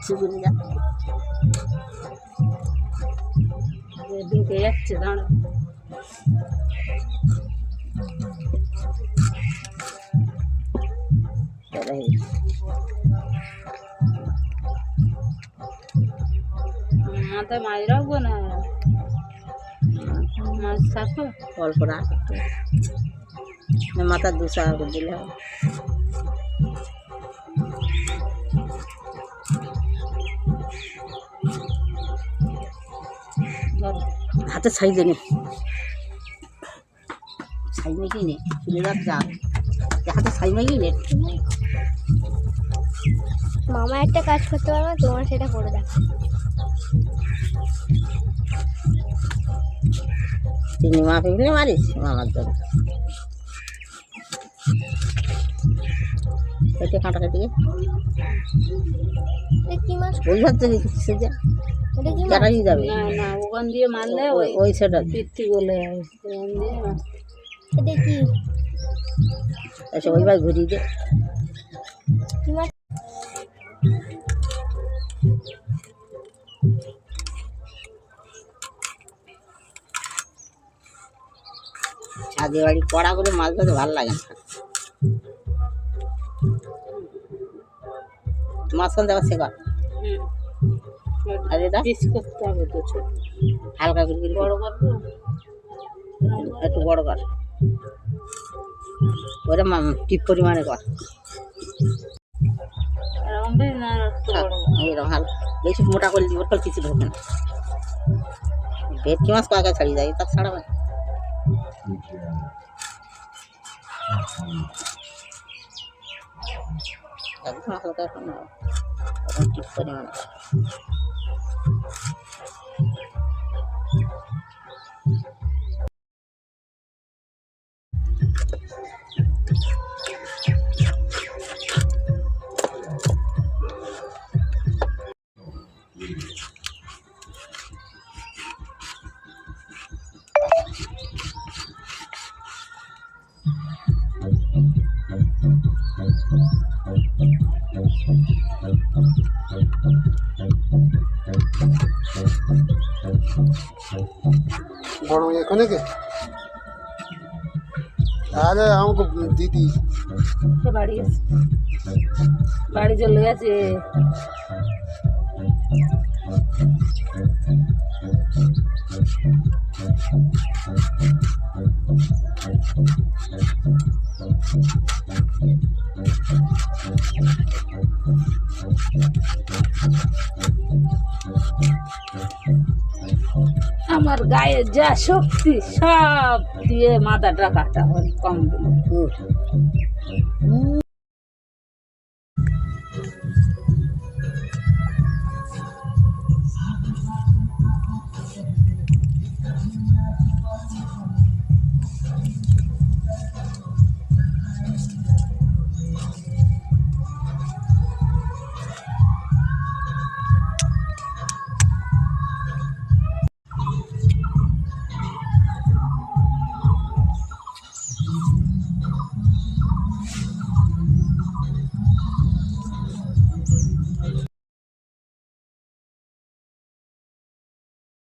চিগুড়ে যা ঢুকে যাচ্ছে দাঁড়া মাথায় মাছ রাখবো না মাছ থাকো অল্প রাখ মাথা 200 টাকা করে দিলে হবে হাতে সাইজে নে ছাই মেখে নে চলে যা হাতে ছাই মেখে নে মামা একটা কাজ করতে পারবে তোমার সেটা করে দাও চিনি মা ফেলে মারিস মামার জন্য এটা কাঁটা কেটে কি মাছ ওই ভাবতে দিচ্ছে যে এটা কি কাটাই যাবে না না ওখান দিয়ে মারলে ওই সেটা পিত্তি গলে যায় ওখান দিয়ে এটা কি এসে ওইভাবে ঘুরিয়ে দে কি মাছ ছাদে বাড়ি কড়া করে মাছ ধরতে ভালো লাগে না মাঝখান দেওয়া শেখা আর এটা পিস করতে হবে তো ছোট হালকা করে বড় করবো একটু বড় কর ওটা টিপ পরিমাণে কর এরকম বেশ না একটু বড় এরকম হাল বেশি মোটা করে দিব তো কিছু ঢোকে না ভেটকি মাছ কয়েকটা ছাড়িয়ে যায় তা ছাড়াবে একদম হালকা এখন টিপ পরিমাণে বড় এখানে কে আরে আমাকে দিদি সে বাড়ি গেছে বাড়ি চলে গেছে আমার গায়ে যা শক্তি সব দিয়ে মাথাটা কাটা হয় কম দিলে